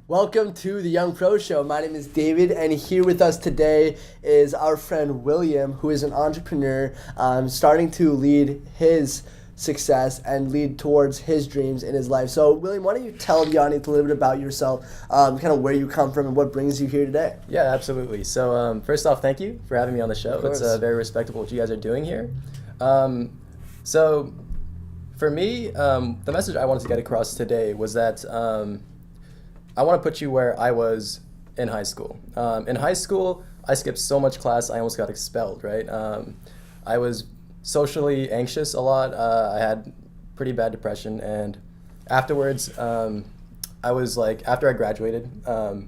Welcome to the Young Pro Show. My name is David, and here with us today is our friend William, who is an entrepreneur, starting to lead his success and lead towards his dreams in his life. So, William, why don't you tell the audience a little bit about yourself, kind of where you come from and what brings you here today? Yeah, absolutely. So, first off, thank you for having me on the show. It's very respectable what you guys are doing here. So, for me, the message I wanted to get across today was that I want to put you where I was in high school. In high school, I skipped so much class, I almost got expelled, right? I was socially anxious a lot. I had pretty bad depression, and afterwards, I was like, after I graduated, I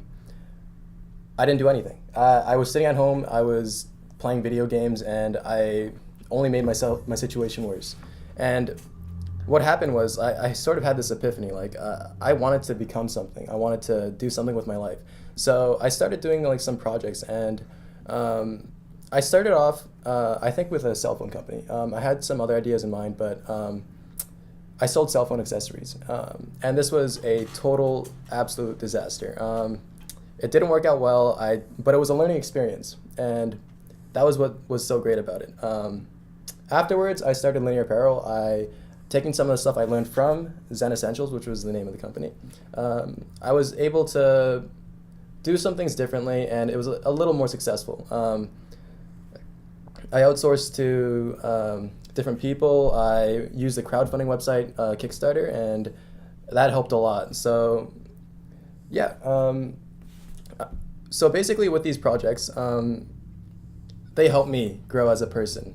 didn't do anything. I was sitting at home, I was playing video games, and I only made my situation worse. And what happened was I sort of had this epiphany, like I wanted to become something. I wanted to do something with my life. So I started doing like some projects, and I started off, I think, with a cell phone company. I had some other ideas in mind, but I sold cell phone accessories. And this was a total, absolute disaster. It didn't work out well, but it was a learning experience. And that was what was so great about it. Afterwards, I started Linear Apparel. Taking some of the stuff I learned from Zen Essentials, which was the name of the company, I was able to do some things differently, and it was a little more successful. I outsourced to different people. I used the crowdfunding website, Kickstarter, and that helped a lot. So, yeah. So basically with these projects, they helped me grow as a person.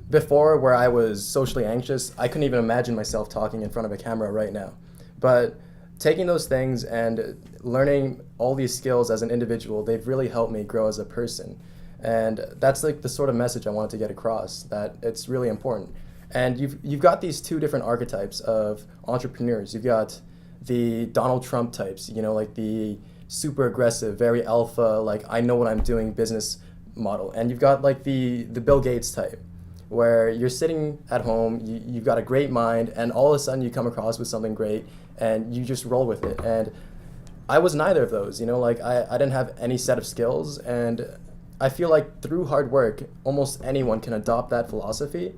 Before, where I was socially anxious, I couldn't even imagine myself talking in front of a camera right now. But taking those things and learning all these skills as an individual, they've really helped me grow as a person. And that's like the sort of message I wanted to get across, that it's really important. And you've got these two different archetypes of entrepreneurs. You've got the Donald Trump types, like the super aggressive, very alpha, like I know what I'm doing business model. And you've got like the Bill Gates type, where you're sitting at home, you've got a great mind, and all of a sudden you come across with something great, and you just roll with it. And I was neither of those, like I didn't have any set of skills, and I feel like through hard work, almost anyone can adopt that philosophy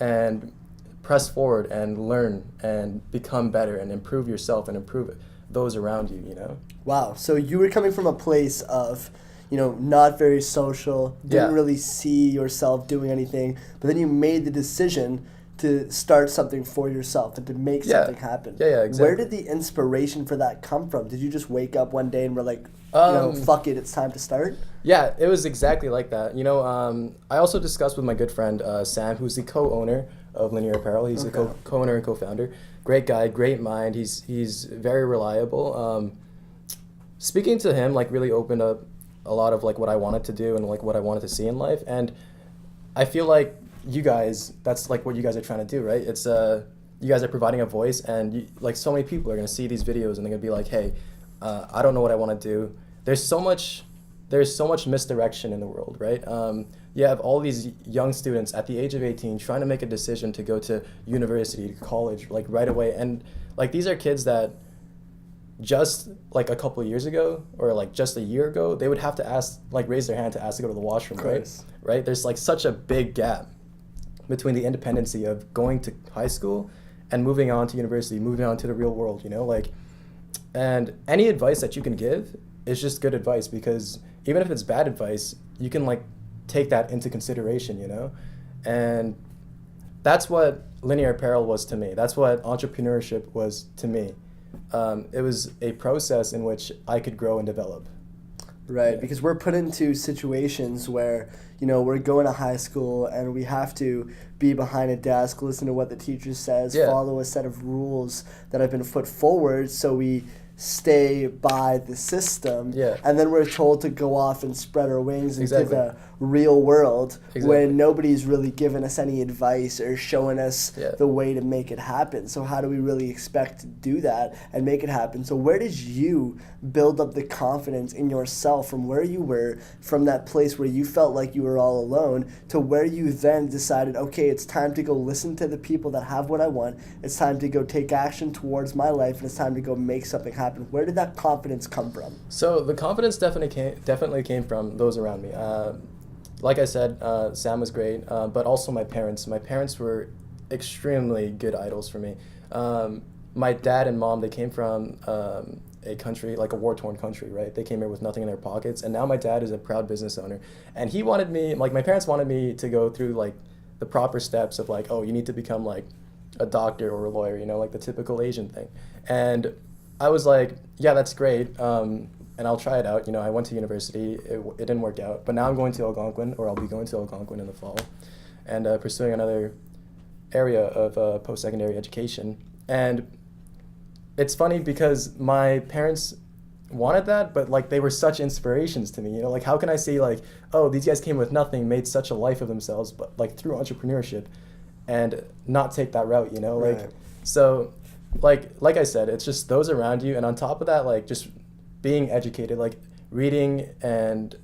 and press forward and learn and become better and improve yourself and improve those around you. Wow, so you were coming from a place of not very social, didn't really see yourself doing anything, but then you made the decision to start something for yourself and to make something happen. Yeah, exactly. Where did the inspiration for that come from? Did you just wake up one day and were like, fuck it, it's time to start? Yeah, it was exactly like that. I also discussed with my good friend, Sam, who's the co-owner of Linear Apparel. He's the co-owner and co-founder. Great guy, great mind. He's very reliable. Speaking to him, like, really opened up a lot of like what I wanted to do and like what I wanted to see in life. And I feel like you guys, that's like what you guys are trying to do, right? It's you guys are providing a voice, and like so many people are going to see these videos and they're going to be like, hey, I don't know what I want to do. There's so much misdirection in the world, right? You have all these young students at the age of 18 trying to make a decision to go to university, to college, like right away. And like these are kids that just like a couple of years ago, or like just a year ago, they would have to raise their hand to ask to go to the washroom, right? There's like such a big gap between the independency of going to high school and moving on to university, moving on to the real world, and any advice that you can give is just good advice, because even if it's bad advice, you can like take that into consideration, and that's what Linear Apparel was to me. That's what entrepreneurship was to me. It was a process in which I could grow and develop. Right, because we're put into situations where, we're going to high school and we have to be behind a desk, listen to what the teacher says, follow a set of rules that have been put forward, so we stay by the system. Yeah. And then we're told to go off and spread our wings into Exactly. the real world Exactly. when nobody's really giving us any advice or showing us the way to make it happen. So how do we really expect to do that and make it happen? So where did you build up the confidence in yourself from where you were, from that place where you felt like you were all alone, to where you then decided, okay, it's time to go listen to the people that have what I want. It's time to go take action towards my life, and it's time to go make something happen. Where did that confidence come from? So the confidence definitely came from those around me. Like I said, Sam was great, but also my parents. My parents were extremely good idols for me. My dad and mom, they came from a country, like a war-torn country, right? They came here with nothing in their pockets, and now my dad is a proud business owner. And he wanted me, like my parents wanted me to go through like the proper steps of like, oh, you need to become like a doctor or a lawyer, you know, like the typical Asian thing. And I was like, yeah, that's great. And I'll try it out. You know, I went to university. It didn't work out. But now I'm going to Algonquin, or I'll be going to Algonquin in the fall, and pursuing another area of post-secondary education. And it's funny because my parents wanted that, but like they were such inspirations to me. You know, like how can I say like, oh, these guys came with nothing, made such a life of themselves, but like through entrepreneurship, and not take that route. You know, like so, like I said, it's just those around you, and on top of that, like just being educated, like reading and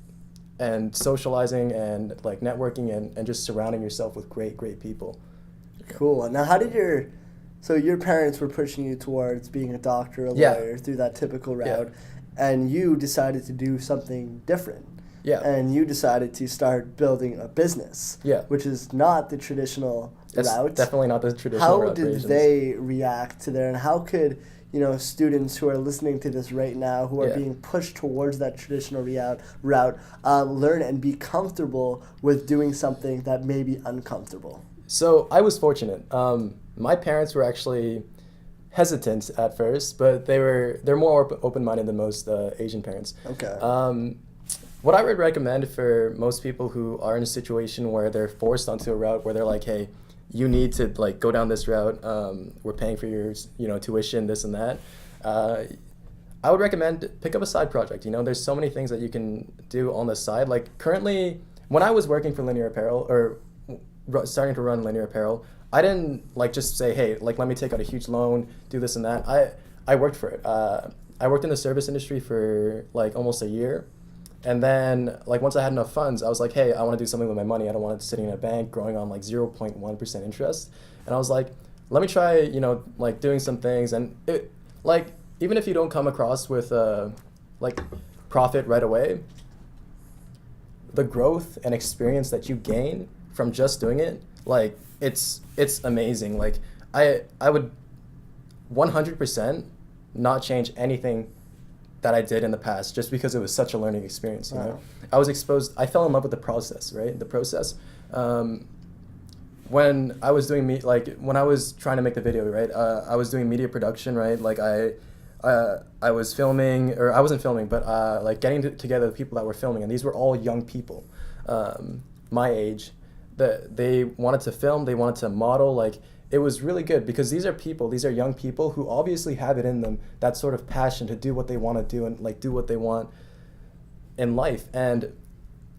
socializing and like networking and just surrounding yourself with great people. Cool. Now, how did your parents were pushing you towards being a doctor, a lawyer, through that typical route, and you decided to do something different. Yeah. And you decided to start building a business. Yeah. Which is not the traditional route. Definitely not the traditional route. How did they react to there, and how could students who are listening to this right now, who are being pushed towards that traditional route, learn and be comfortable with doing something that may be uncomfortable? So I was fortunate. My parents were actually hesitant at first, but they're more open-minded than most Asian parents. Okay. What I would recommend for most people who are in a situation where they're forced onto a route where they're like, hey, you need to like go down this route. We're paying for your tuition, this and that. I would recommend pick up a side project. You know, there's so many things that you can do on the side. Like currently, when I was working for Linear Apparel or starting to run Linear Apparel, I didn't like just say, hey, like let me take out a huge loan, do this and that. I worked for it. I worked in the service industry for like almost a year. And then, like, once I had enough funds, I was like, hey, I want to do something with my money. I don't want it sitting in a bank growing on, like, 0.1% interest. And I was like, let me try, like, doing some things. And, it, like, even if you don't come across with, like, profit right away, the growth and experience that you gain from just doing it, like, it's amazing. Like, I would 100% not change anything that I did in the past just because it was such a learning experience. You know, I was exposed. I fell in love with the process, right? The process. When I was doing when I was trying to make the video, right? I was doing media production, right? Like I was filming, or I wasn't filming, but like getting together the people that were filming, and these were all young people, my age. That they wanted to film, they wanted to model, like. It was really good because these are young people who obviously have it in them, that sort of passion to do what they want to do and like do what they want in life. And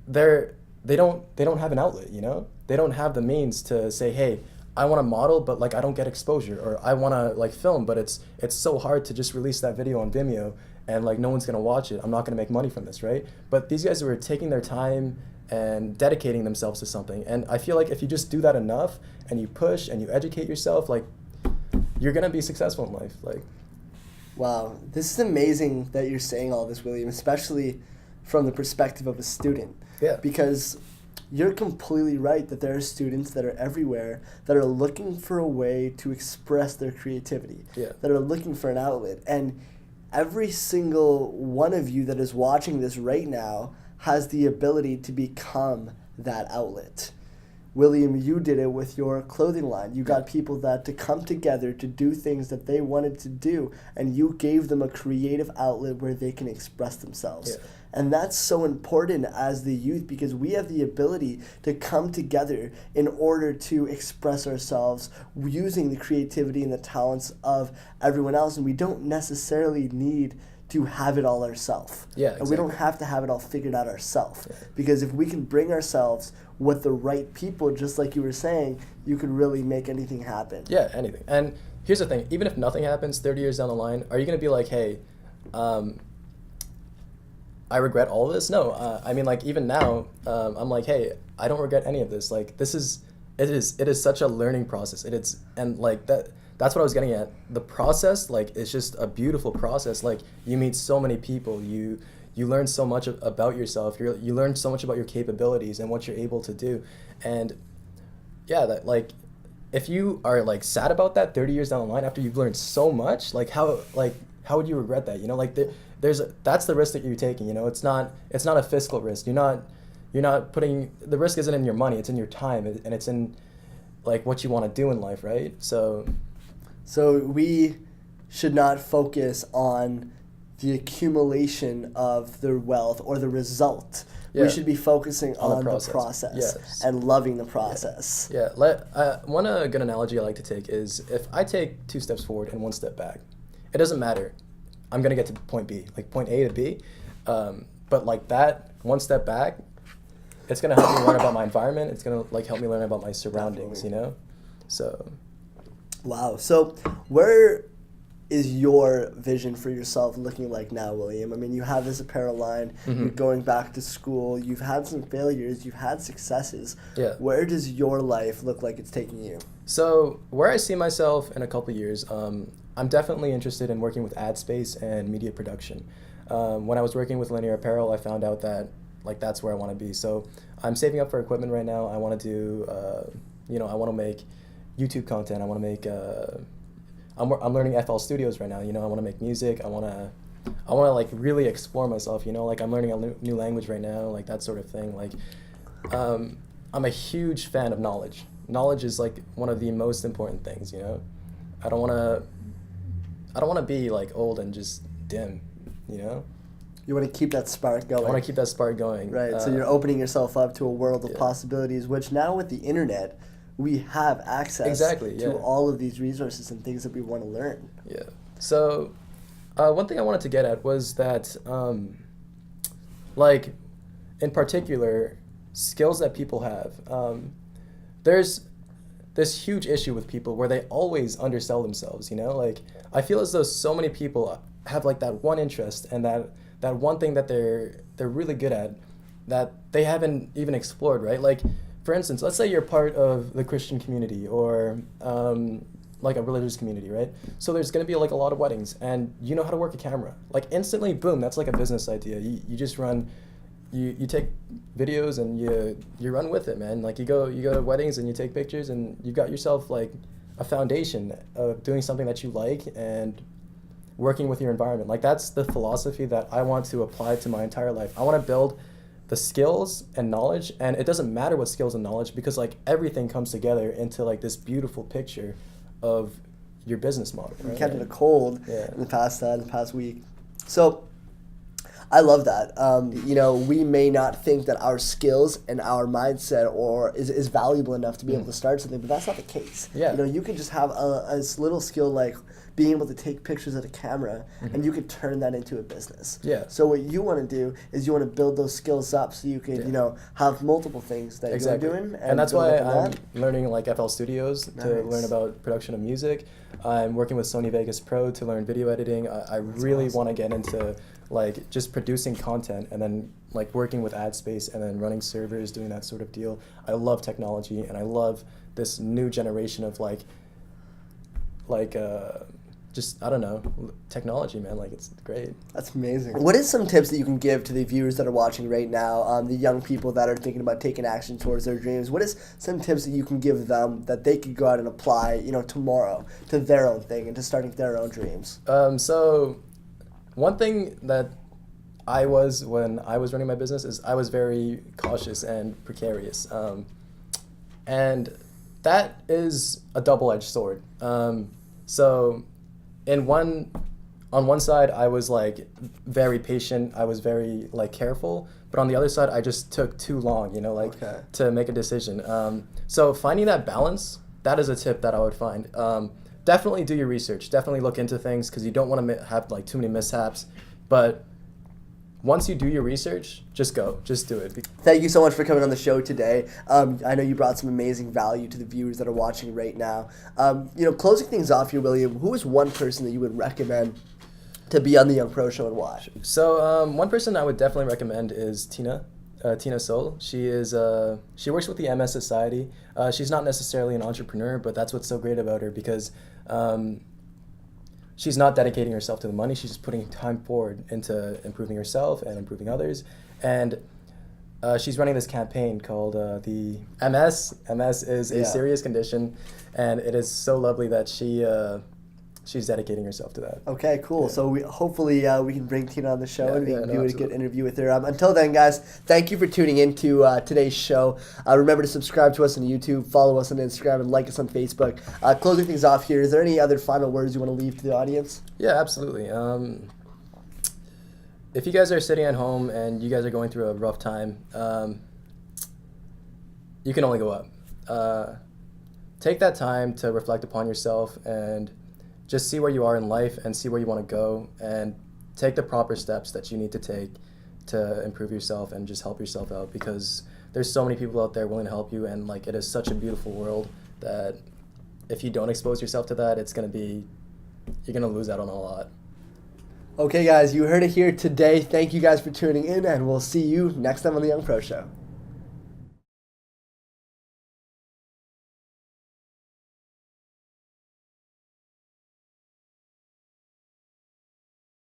they don't have an outlet, you know? They don't have the means to say, hey, I want to model, but like I don't get exposure, or I want to like film, but it's so hard to just release that video on Vimeo and like no one's going to watch it. I'm not going to make money from this, right? But these guys were taking their time and dedicating themselves to something. And I feel like if you just do that enough and you push and you educate yourself, like you're gonna be successful in life. Like, wow, this is amazing that you're saying all this, William, especially from the perspective of a student. Yeah. Because you're completely right that there are students that are everywhere that are looking for a way to express their creativity, that are looking for an outlet. And every single one of you that is watching this right now has the ability to become that outlet. William, you did it with your clothing line. You got people that to come together to do things that they wanted to do, and you gave them a creative outlet where they can express themselves. Yeah. And that's so important as the youth, because we have the ability to come together in order to express ourselves using the creativity and the talents of everyone else, and we don't necessarily need to have it all ourselves. Yeah, exactly. And we don't have to have it all figured out ourselves. Yeah. Because if we can bring ourselves with the right people, just like you were saying, you could really make anything happen. Yeah, anything. And here's the thing, even if nothing happens 30 years down the line, are you going to be like, hey, I regret all of this? No. I mean, like, even now, I'm like, hey, I don't regret any of this. Like, it is such a learning process. And like that's what I was getting at. The process, like, it's just a beautiful process. Like, you meet so many people, you learn so much about yourself, you learn so much about your capabilities and what you're able to do. And yeah, that, like, if you are, like, sad about that 30 years down the line after you've learned so much, like, how would you regret that? You know, like, that's the risk that you're taking. You know, it's not a fiscal risk. You're not putting, the risk isn't in your money, it's in your time, and it's in, like, what you want to do in life, right? So we should not focus on the accumulation of the wealth or the result. Yeah. We should be focusing on the process yes. and loving the process. Yeah. One good analogy I like to take is, if I take 2 steps forward and 1 step back, it doesn't matter. I'm going to get to point B, like point A to B. But like that 1 step back, it's going to help me learn about my environment. It's going to, like, help me learn about my surroundings, Definitely. You know? So. Wow. So where is your vision for yourself looking like now, William? I mean, you have this apparel line, mm-hmm. You're going back to school, you've had some failures, you've had successes. Yeah. Where does your life look like it's taking you? So where I see myself in a couple of years, I'm definitely interested in working with ad space and media production. When I was working with Linear Apparel, I found out that, like, that's where I want to be. So I'm saving up for equipment right now. I want to do, I want to make YouTube content. I want to make, I'm learning FL Studios right now. You know, I want to make music. I want to like really explore myself. You know, like, I'm learning a new language right now, like that sort of thing. Like, I'm a huge fan of knowledge. Knowledge is, like, one of the most important things. You know, I don't want to be, like, old and just dim. You know. You want to keep that spark going. I want to keep that spark going. Right. So you're opening yourself up to a world of possibilities, which now with the internet, we have access to all of these resources and things that we want to learn. Yeah. So one thing I wanted to get at was that, like, in particular, skills that people have. There's this huge issue with people where they always undersell themselves, you know? Like, I feel as though so many people have, like, that one interest and that one thing that they're really good at that they haven't even explored, right? Like, for instance, let's say you're part of the Christian community or like a religious community, right? So there's going to be, like, a lot of weddings, and you know how to work a camera. Like, instantly, boom, that's like a business idea. You just run, you take videos and you run with it, man. Like, you go to weddings and you take pictures, and you've got yourself, like, a foundation of doing something that you like and working with your environment. Like, that's the philosophy that I want to apply to my entire life. I want to build the skills and knowledge, and it doesn't matter what skills and knowledge, because, like, everything comes together into, like, this beautiful picture of your business model. Right? You kept it cold in the past week. So I love that. We may not think that our skills and our mindset is valuable enough to be able to start something, but that's not the case. Yeah. You know, you could just have a little skill like being able to take pictures at a camera, mm-hmm. and you could turn that into a business. Yeah. So what you want to do is you want to build those skills up so you can, have multiple things that you're doing. And that's why I'm learning, like, FL Studios to learn about production of music. I'm working with Sony Vegas Pro to learn video editing. I really want to get into, like, just producing content and then, like, working with ad space and then running servers, doing that sort of deal. I love technology, and I love this new generation of, just, I don't know, technology, man. Like, it's great. That's amazing. What is some tips that you can give to the viewers that are watching right now, the young people that are thinking about taking action towards their dreams? What is some tips that you can give them that they could go out and apply, tomorrow to their own thing and to starting their own dreams? So one thing that I was when I was running my business is I was very cautious and precarious. And that is a double-edged sword. So on one side, I was like very patient. I was very like careful. But on the other side, I just took too long, to make a decision. So finding that balance, that is a tip that I would find. Definitely do your research. Definitely look into things because you don't want to have like too many mishaps. But once you do your research, just go. Just do it. Thank you so much for coming on the show today. I know you brought some amazing value to the viewers that are watching right now. Closing things off here, William, who is one person that you would recommend to be on the Young Pro Show and watch? So one person I would definitely recommend is Tina Sol. She works with the MS Society. She's not necessarily an entrepreneur, but that's what's so great about her because she's not dedicating herself to the money. She's just putting time forward into improving herself and improving others. And she's running this campaign called the MS. MS is a serious condition, and it is so lovely that she's dedicating herself to that. Okay, cool. Yeah. So hopefully we can bring Tina on the show and we can do a good interview with her. Until then, guys, thank you for tuning into today's show. Remember to subscribe to us on YouTube, follow us on Instagram, and like us on Facebook. Closing things off here, is there any other final words you want to leave to the audience? Yeah, absolutely. If you guys are sitting at home and you guys are going through a rough time, you can only go up. Take that time to reflect upon yourself and just see where you are in life and see where you want to go and take the proper steps that you need to take to improve yourself and just help yourself out because there's so many people out there willing to help you and like it is such a beautiful world that if you don't expose yourself to that, you're going to lose out on a lot. Okay, guys, you heard it here today. Thank you guys for tuning in and we'll see you next time on the Young Pro Show.